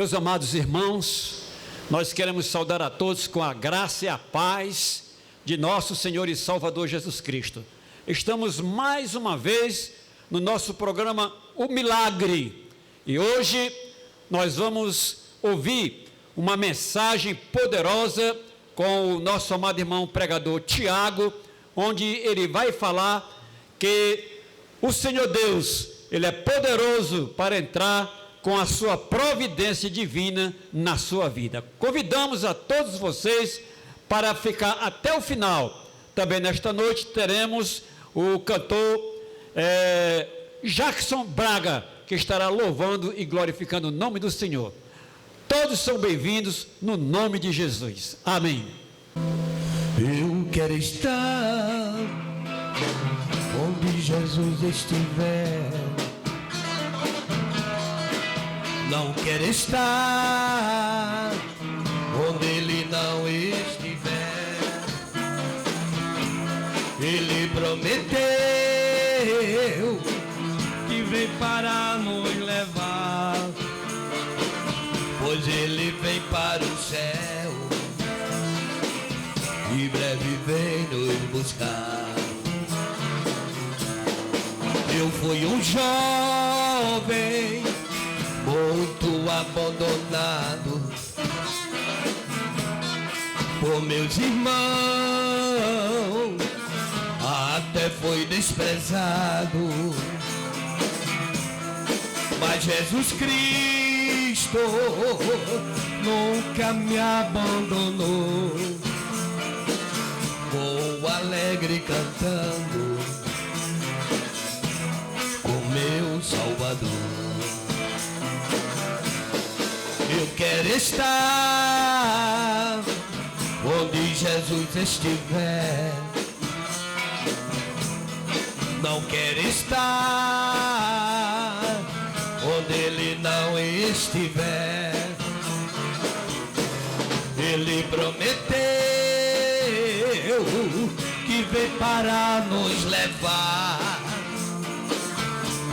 Meus amados irmãos, nós queremos saudar a todos com a graça e a paz de nosso Senhor e Salvador Jesus Cristo. Estamos mais uma vez no nosso programa O Milagre, e hoje nós vamos ouvir uma mensagem poderosa com o nosso amado irmão pregador Tiago, onde ele vai falar que o Senhor Deus, Ele é poderoso para entrar com a sua providência divina na sua vida. Convidamos a todos vocês para ficar até o final. Também nesta noite teremos o cantor Jackson Braga, que estará louvando e glorificando o nome do Senhor. Todos são bem-vindos no nome de Jesus. Amém. Eu quero estar onde Jesus estiver. Não quero estar onde Ele não estiver. Ele prometeu que vem para nos levar, pois Ele vem para o céu e breve vem nos buscar. Eu fui um jovem muito abandonado por meus irmãos, até foi desprezado, mas Jesus Cristo nunca me abandonou. Vou alegre cantando com meu Salvador. Eu quero estar onde Jesus estiver. Não quero estar onde Ele não estiver. Ele prometeu que vem para nos levar,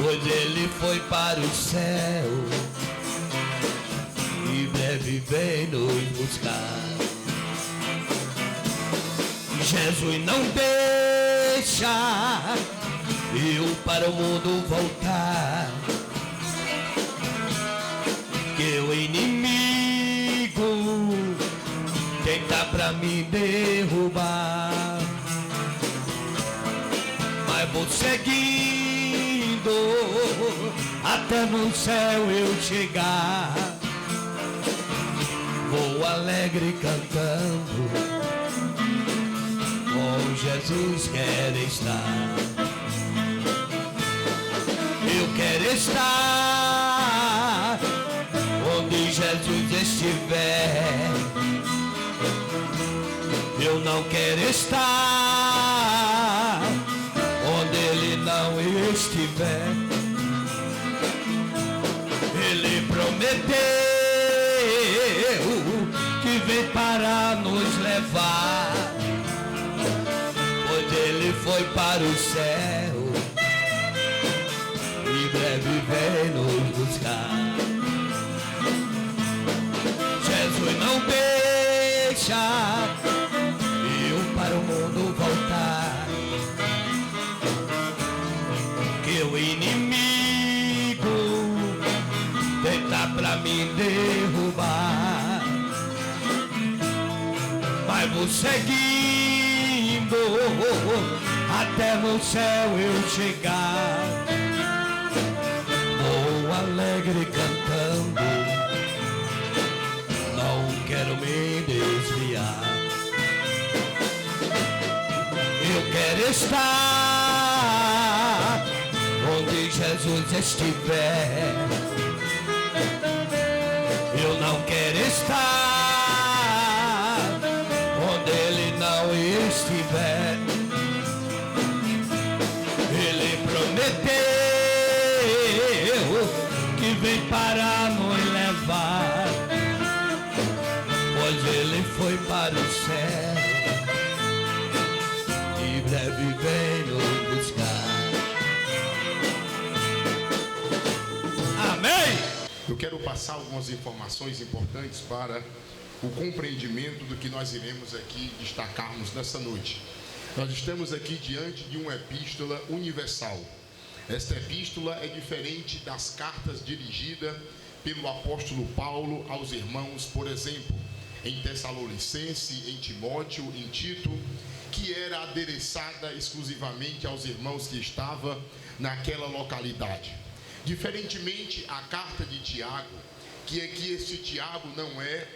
pois Ele foi para o céu e breve vem nos buscar. Jesus não deixa eu para o mundo voltar, que o inimigo tenta pra me derrubar, mas vou seguindo até no céu eu chegar. Vou alegre cantando, com Jesus quero estar. Eu quero estar onde Jesus estiver. Eu não quero estar onde Ele não estiver. Ele prometeu que vem para nos levar, pois Ele foi para o céu e breve vem nos buscar. Jesus não deixa eu para o mundo voltar, que o inimigo tenta pra me derrubar, mas vou seguindo até no céu eu chegar. Vou alegre cantando, não quero me desviar. Eu quero estar onde Jesus estiver. Eu não quero estar onde Ele não estiver. Ele prometeu que vem para nos levar, pois Ele foi para o céu e breve vem nos buscar. Amém! quero passar algumas informações importantes para o compreendimento do que nós iremos aqui destacarmos nessa noite. Nós estamos aqui diante de uma epístola universal. Esta epístola é diferente das cartas dirigidas pelo apóstolo Paulo aos irmãos, por exemplo, em Tessalonicense, em Timóteo, em Tito, que era adereçada exclusivamente aos irmãos que estavam naquela localidade. Diferentemente a carta de Tiago, que esse Tiago não é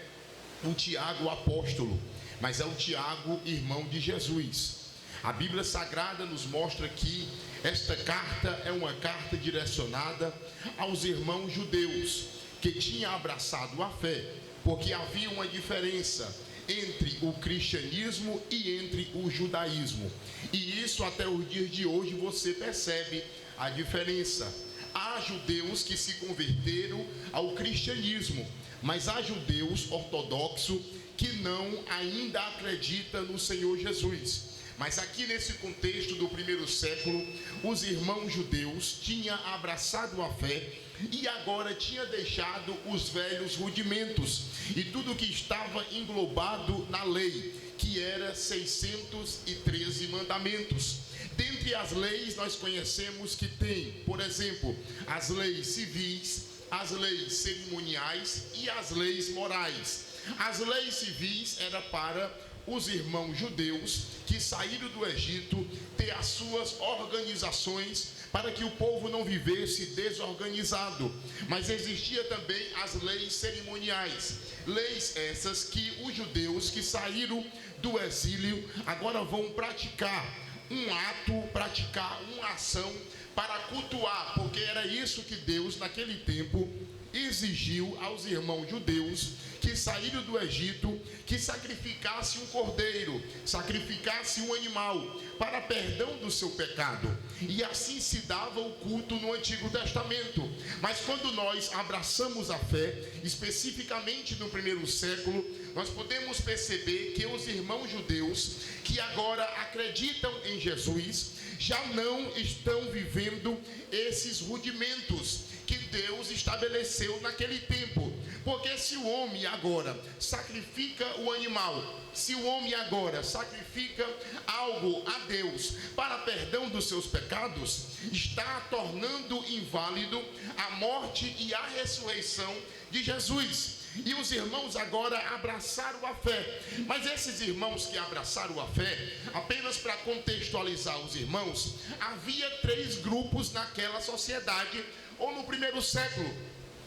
o Tiago apóstolo, mas é o Tiago irmão de Jesus. A Bíblia Sagrada nos mostra que esta carta é uma carta direcionada aos irmãos judeus que tinham abraçado a fé, porque havia uma diferença entre o cristianismo e entre o judaísmo. E isso até os dias de hoje você percebe a diferença. Há judeus que se converteram ao cristianismo, mas há judeus ortodoxos que não ainda acreditam no Senhor Jesus. Mas aqui nesse contexto do primeiro século, os irmãos judeus tinham abraçado a fé e agora tinha deixado os velhos rudimentos e tudo que estava englobado na lei, que era 613 mandamentos. Dentre as leis nós conhecemos que tem, por exemplo, as leis civis, as leis cerimoniais e as leis morais. As leis civis eram para os irmãos judeus que saíram do Egito ter as suas organizações para que o povo não vivesse desorganizado. Mas existia também as leis cerimoniais, leis essas que os judeus que saíram do exílio agora vão praticar um ato, praticar uma ação para cultuar, porque era isso que Deus naquele tempo exigiu aos irmãos judeus que saíram do Egito, que sacrificasse um cordeiro, sacrificasse um animal para perdão do seu pecado. E assim se dava o culto no Antigo Testamento. Mas quando nós abraçamos a fé, especificamente no primeiro século, nós podemos perceber que os irmãos judeus que agora acreditam em Jesus já não estão vivendo esses rudimentos que Deus estabeleceu naquele tempo. Porque se o homem agora sacrifica o animal, se o homem agora sacrifica algo a Deus para perdão dos seus pecados, está tornando inválido a morte e a ressurreição de Jesus. E os irmãos agora abraçaram a fé. Mas esses irmãos que abraçaram a fé, apenas para contextualizar os irmãos, havia 3 grupos naquela sociedade, ou no primeiro século.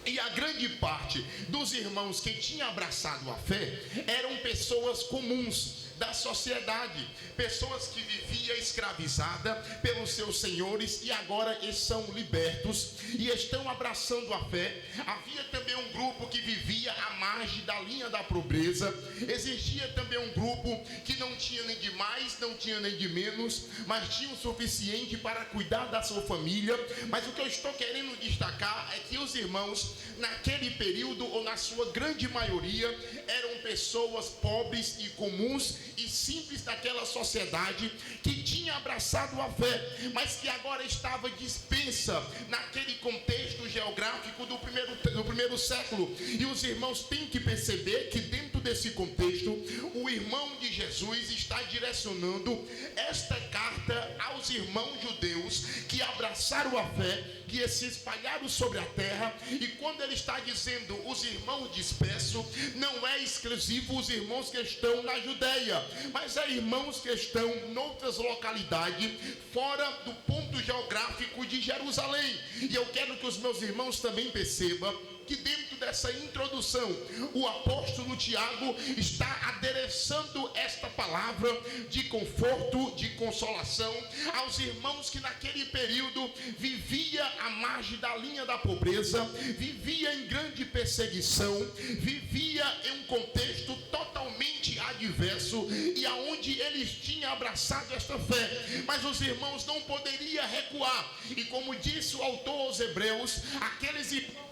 E a grande parte dos irmãos que tinham abraçado a fé eram pessoas comuns da sociedade, pessoas que viviam escravizadas pelos seus senhores e agora estão libertos e estão abraçando a fé. Havia também um grupo que vivia à margem da linha da pobreza. Existia também um grupo que não tinha nem de mais, não tinha nem de menos, mas tinha o suficiente para cuidar da sua família. Mas o que eu estou querendo destacar é que os irmãos naquele período, ou na sua grande maioria, eram pessoas pobres e comuns e simples daquela sociedade que tinha abraçado a fé, mas que agora estava dispersa naquele contexto geográfico do primeiro século. E os irmãos têm que perceber que dentro desse contexto, o irmão de Jesus está direcionando esta carta aos irmãos judeus que abraçaram a fé, que se espalharam sobre a terra. E quando ele está dizendo os irmãos dispersos, não é exclusivo os irmãos que estão na Judeia, mas há irmãos que estão em outras localidades fora do ponto geográfico de Jerusalém. E eu quero que os meus irmãos também percebam que dentro dessa introdução, o apóstolo Tiago está adereçando esta palavra de conforto, de consolação aos irmãos que naquele período vivia à margem da linha da pobreza, vivia em grande perseguição, vivia em um contexto totalmente adverso e aonde eles tinham abraçado esta fé. Mas os irmãos não poderiam recuar. E como disse o autor aos Hebreus, aqueles irmãos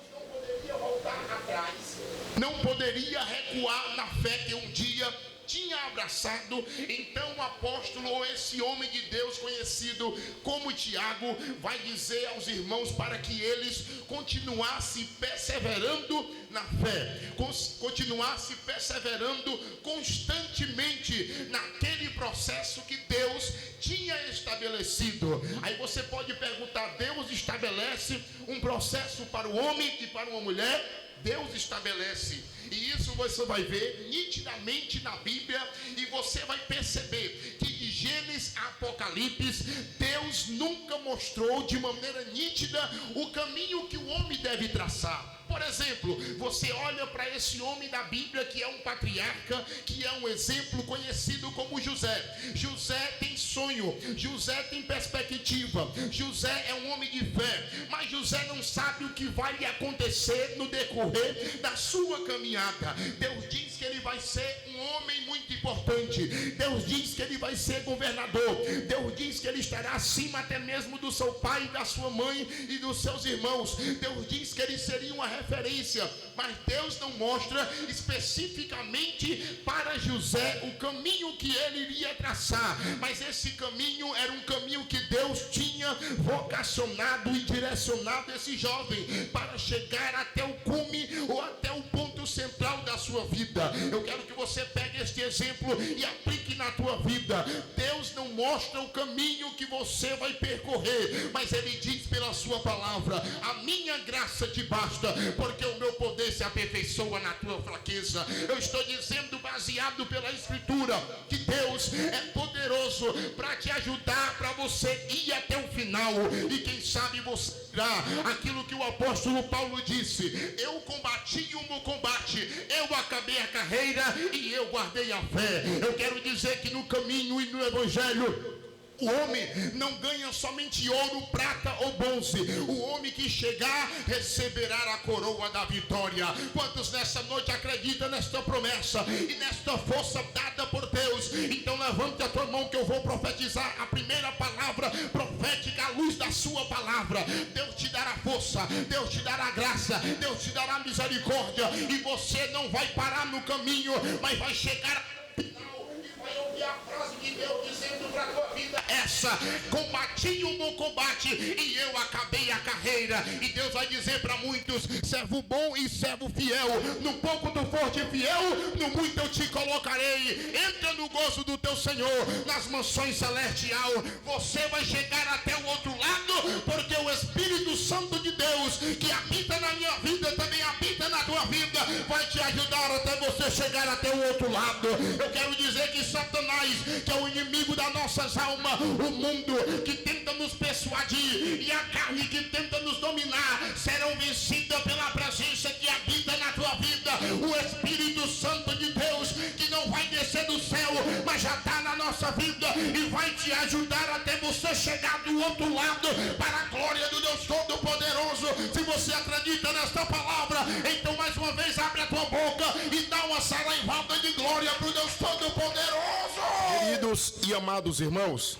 voltar atrás, não poderia recuar na fé que um dia tinha abraçado. Então o apóstolo, ou esse homem de Deus conhecido como Tiago, vai dizer aos irmãos para que eles continuassem perseverando na fé, continuassem perseverando constantemente naquele processo que Deus tinha estabelecido. Aí você pode perguntar: Deus estabelece um processo para o homem e para uma mulher? Deus estabelece, e isso você vai ver nitidamente na Bíblia, e você vai perceber que de Gênesis a Apocalipse, Deus nunca mostrou de maneira nítida o caminho que o homem deve traçar. Por exemplo, você olha para esse homem da Bíblia que é um patriarca, que é um exemplo conhecido como José. José tem sonho, José tem perspectiva, José é um homem de fé, mas José não sabe o que vai lhe acontecer no decorrer da sua caminhada. Deus diz que ele vai ser um homem muito importante, Deus diz que ele vai ser governador, Deus diz que ele estará acima até mesmo do seu pai, da sua mãe e dos seus irmãos. Deus diz que ele seria uma referência, mas Deus não mostra especificamente para José o caminho que ele iria traçar, mas esse caminho era um caminho que Deus tinha vocacionado e direcionado esse jovem para chegar até o cume ou até o ponto central da sua vida. Eu quero que você pegue este exemplo e aplique na tua vida. Deus não mostra o caminho que você vai percorrer, mas ele diz pela sua palavra: a minha graça te basta, porque o meu poder se aperfeiçoa na tua fraqueza. Eu estou dizendo, baseado pela Escritura, que Deus é poderoso para te ajudar, para você ir até o final. E quem sabe você irá aquilo que o apóstolo Paulo disse: eu combati um bom combate, eu acabei a carreira e eu guardei a fé. Eu quero dizer que no caminho e no evangelho, o homem não ganha somente ouro, prata ou bronze. O homem que chegar receberá a coroa da vitória. Quantos nessa noite acreditam nesta promessa e nesta força dada por Deus? Então levante a tua mão que eu vou profetizar a primeira palavra profética à luz da sua palavra. Deus te dará força, Deus te dará graça, Deus te dará misericórdia, e você não vai parar no caminho, mas vai chegar ao final e vai ouvir a frase de Deus dizendo para a tua vida essa: combati o bom combate e eu acabei a carreira. E Deus vai dizer para muitos: servo bom e servo fiel, no pouco tu foste fiel, no muito eu te colocarei. Entra no gozo do teu Senhor, nas mansões celestial. Você vai chegar até o outro lado, porque o Espírito Santo de Deus, que habita na minha vida, também habita na tua vida, vai te ajudar até você chegar até o outro lado. Eu quero dizer que Satanás, que é o inimigo das nossas almas, o mundo que tenta nos persuadir e a carne que tenta nos dominar, serão vencidas pela presença que habita na tua vida. O Espírito Santo de Deus, que não vai descer do céu, mas já está na nossa vida e vai te ajudar até você chegar do outro lado, para a glória do Deus Todo-Poderoso. Se você acredita nesta palavra, então mais uma vez abre a tua boca e dá uma saraivada de glória para o Deus Todo-Poderoso. Queridos e amados irmãos,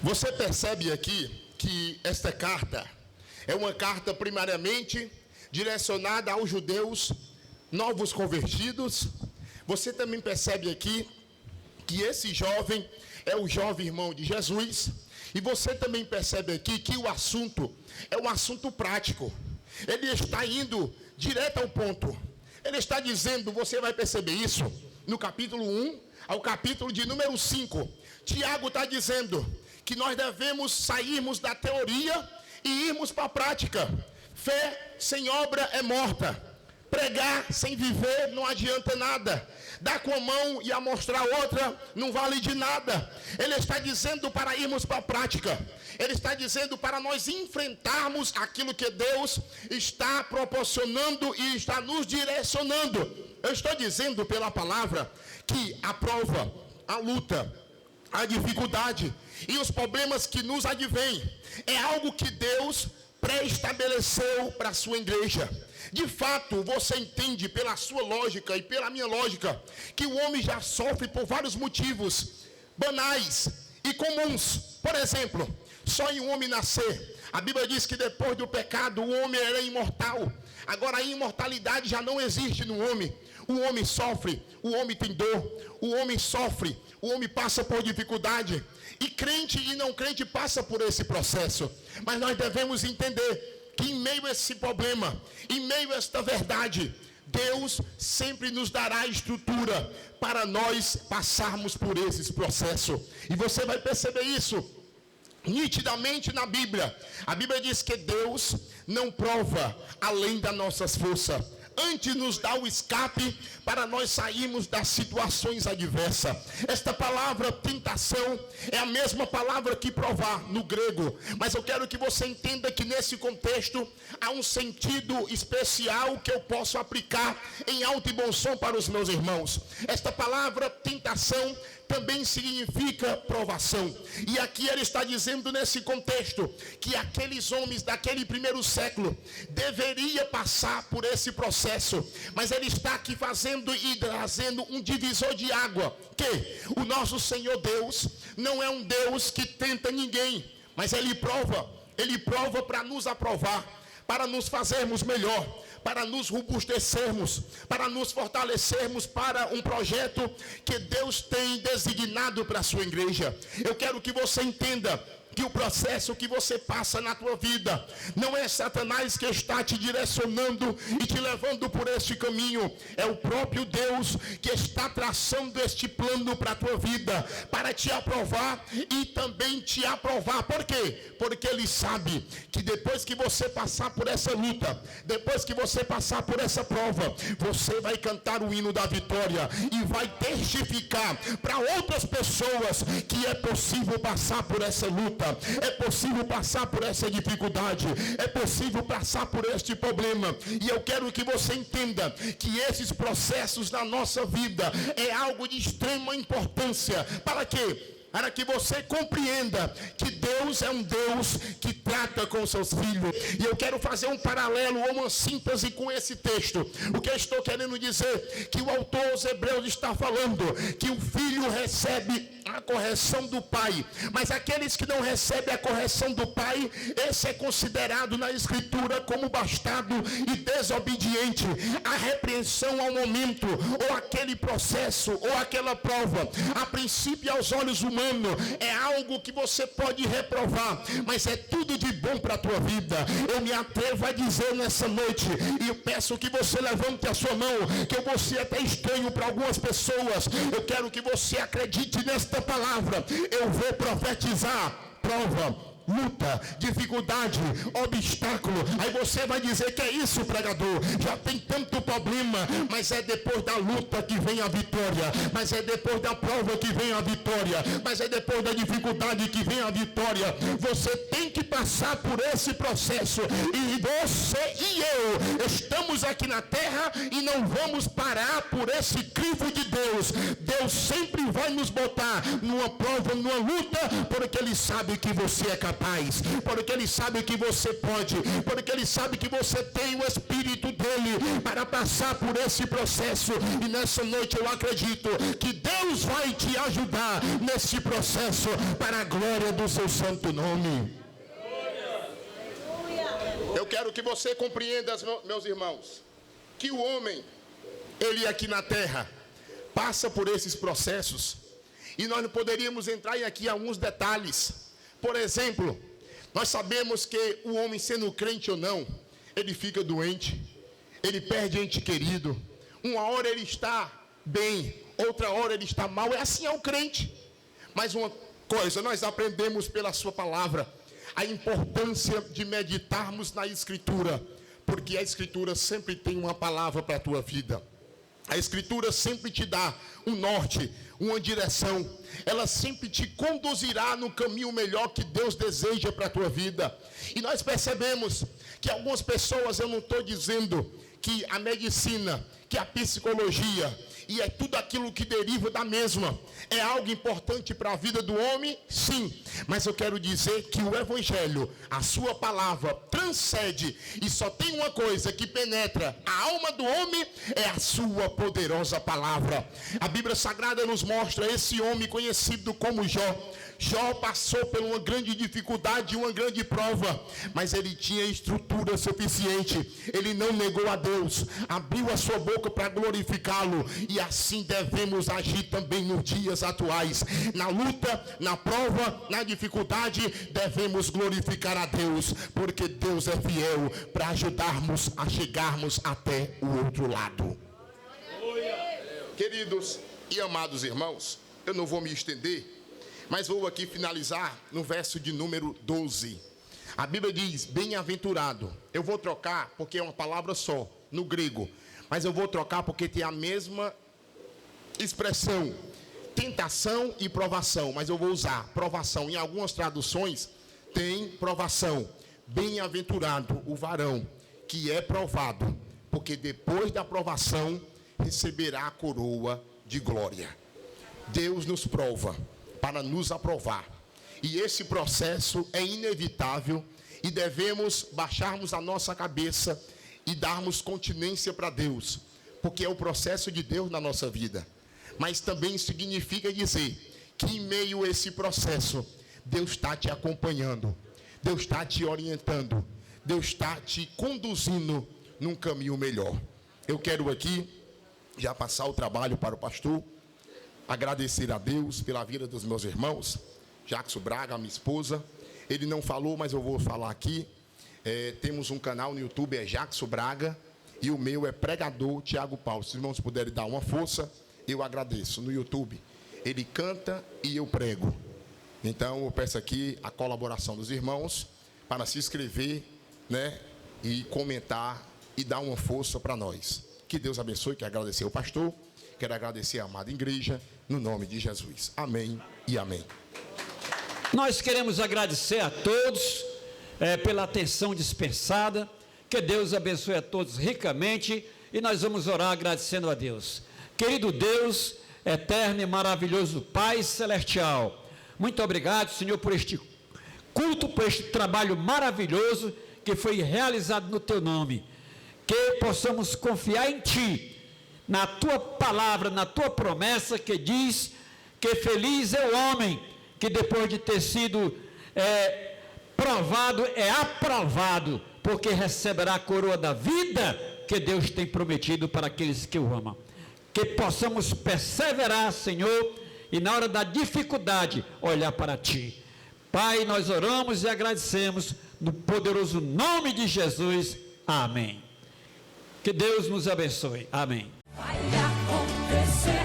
você percebe aqui que esta carta é uma carta primariamente direcionada aos judeus novos convertidos. Você também percebe aqui que esse jovem é o jovem irmão de Jesus. E você também percebe aqui que o assunto é um assunto prático. Ele está indo direto ao ponto. Ele está dizendo, você vai perceber isso, no capítulo 1 ao capítulo de número 5. Tiago está dizendo que nós devemos sairmos da teoria e irmos para a prática. Fé sem obra é morta. Pregar sem viver não adianta nada. Dar com a mão e amostrar outra não vale de nada. Ele está dizendo para irmos para a prática. Ele está dizendo para nós enfrentarmos aquilo que Deus está proporcionando e está nos direcionando. Eu estou dizendo pela palavra que a prova, a luta, a dificuldade e os problemas que nos advêm é algo que Deus pré-estabeleceu para a sua igreja. De fato, você entende pela sua lógica e pela minha lógica que o homem já sofre por vários motivos banais e comuns. Por exemplo, só em um homem nascer. A Bíblia diz que depois do pecado o homem era imortal. Agora a imortalidade já não existe no homem. O homem sofre, o homem tem dor, o homem sofre, o homem passa por dificuldade. E crente e não crente passa por esse processo. Mas nós devemos entender que em meio a esse problema, em meio a esta verdade, Deus sempre nos dará estrutura para nós passarmos por esses processos. E você vai perceber isso nitidamente na Bíblia. A Bíblia diz que Deus não prova além das nossas forças. Antes nos dá o escape para nós sairmos das situações adversas. Esta palavra tentação é a mesma palavra que provar no grego. Mas eu quero que você entenda que nesse contexto há um sentido especial que eu posso aplicar em alto e bom som para os meus irmãos. Esta palavra tentação também significa provação. E aqui ele está dizendo nesse contexto que aqueles homens daquele primeiro século deveria passar por esse processo. Mas ele está aqui fazendo e trazendo um divisor de água. Que o nosso Senhor Deus não é um Deus que tenta ninguém, mas Ele prova para nos aprovar, para nos fazermos melhor, para nos robustecermos, para nos fortalecermos para um projeto que Deus tem designado para a sua igreja. Eu quero que você entenda que o processo que você passa na tua vida não é Satanás que está te direcionando e te levando por este caminho. É o próprio Deus que está traçando este plano para a tua vida, para te aprovar e também te aprovar. Por quê? Porque Ele sabe que depois que você passar por essa luta, depois que você passar por essa prova, você vai cantar o hino da vitória e vai testificar para outras pessoas que é possível passar por essa luta. É possível passar por essa dificuldade, é possível passar por este problema. E eu quero que você entenda que esses processos na nossa vida é algo de extrema importância. Para quê? Para que você compreenda que Deus é um Deus que trata com seus filhos. E eu quero fazer um paralelo ou uma síntese com esse texto. O que eu estou querendo dizer? Que o autor aos Hebreus está falando que o filho recebe a correção do pai, mas aqueles que não recebem a correção do pai, esse é considerado na escritura como bastardo e desobediente. A repreensão ao momento, ou aquele processo, ou aquela prova, a princípio aos olhos humanos, é algo que você pode reprovar, mas é tudo de bom para a tua vida. Eu me atrevo a dizer nessa noite, e eu peço que você levante a sua mão, que eu vou ser até estranho para algumas pessoas. Eu quero que você acredite nesta palavra. Eu vou profetizar prova, luta, dificuldade, obstáculo. Aí você vai dizer: que é isso, pregador? Já tem tanto problema. Mas é depois da luta que vem a vitória, mas é depois da prova que vem a vitória, mas é depois da dificuldade que vem a vitória. Você tem que passar por esse processo, e você e eu estamos aqui na terra e não vamos parar por esse crivo de Deus. Deus sempre vai nos botar numa prova, numa luta, porque Ele sabe que você é capaz, porque Ele sabe que você pode, porque Ele sabe que você tem o Espírito dEle para passar por esse processo. E nessa noite eu acredito que Deus vai te ajudar nesse processo para a glória do seu santo nome. Eu quero que você compreenda, meus irmãos, que o homem, ele aqui na terra, passa por esses processos, e nós não poderíamos entrar aqui em alguns detalhes. Por exemplo, nós sabemos que o homem, sendo crente ou não, ele fica doente, ele perde ente querido. Uma hora ele está bem, outra hora ele está mal. É assim, é o crente. Mas uma coisa, nós aprendemos pela sua palavra a importância de meditarmos na Escritura, porque a Escritura sempre tem uma palavra para a tua vida. A Escritura sempre te dá um norte, uma direção. Ela sempre te conduzirá no caminho melhor que Deus deseja para a tua vida. E nós percebemos que algumas pessoas, eu não estou dizendo que a medicina, que a psicologia e é tudo aquilo que deriva da mesma. É algo importante para a vida do homem? Sim. Mas eu quero dizer que o Evangelho, a sua palavra, transcende, e só tem uma coisa que penetra a alma do homem, é a sua poderosa palavra. A Bíblia Sagrada nos mostra esse homem conhecido como Jó. Jó passou por uma grande dificuldade, uma grande prova, mas ele tinha estrutura suficiente. Ele não negou a Deus, abriu a sua boca para glorificá-lo, e assim devemos agir também nos dias atuais. Na luta, na prova, na dificuldade, devemos glorificar a Deus, porque Deus é fiel para ajudarmos a chegarmos até o outro lado. Queridos e amados irmãos, eu não vou me estender, mas vou aqui finalizar no verso de número 12. A Bíblia diz, bem-aventurado. Eu vou trocar porque é uma palavra só, no grego. Mas eu vou trocar porque tem a mesma expressão. Tentação e provação. Mas eu vou usar provação. Em algumas traduções tem provação. Bem-aventurado o varão que é provado, porque depois da provação receberá a coroa de glória. Deus nos prova para nos aprovar, e esse processo é inevitável, e devemos baixarmos a nossa cabeça e darmos continência para Deus, porque é o processo de Deus na nossa vida. Mas também significa dizer que em meio a esse processo, Deus está te acompanhando, Deus está te orientando, Deus está te conduzindo num caminho melhor. Eu quero aqui já passar o trabalho para o pastor, agradecer a Deus pela vida dos meus irmãos, Jackson Braga, minha esposa. Ele não falou, mas eu vou falar aqui. Temos um canal no YouTube, é Jackson Braga, e o meu é Pregador Tiago Paulo. Se os irmãos puderem dar uma força, eu agradeço. No YouTube, ele canta e eu prego. Então, eu peço aqui a colaboração dos irmãos para se inscrever, né, e comentar e dar uma força para nós. Que Deus abençoe. Quero agradecer ao pastor, quero agradecer a amada igreja, no nome de Jesus. Amém e amém. Nós queremos agradecer a todos pela atenção dispensada. Que Deus abençoe a todos ricamente, e nós vamos orar agradecendo a Deus. Querido Deus, eterno e maravilhoso Pai Celestial, muito obrigado, Senhor, por este culto, por este trabalho maravilhoso que foi realizado no Teu nome. Que possamos confiar em Ti, na Tua palavra, na Tua promessa que diz que feliz é o homem que depois de ter sido provado, é aprovado, porque receberá a coroa da vida que Deus tem prometido para aqueles que o amam. Que possamos perseverar, Senhor, e na hora da dificuldade olhar para Ti. Pai, nós oramos e agradecemos no poderoso nome de Jesus. Amém. Que Deus nos abençoe. Amém. Vai acontecer.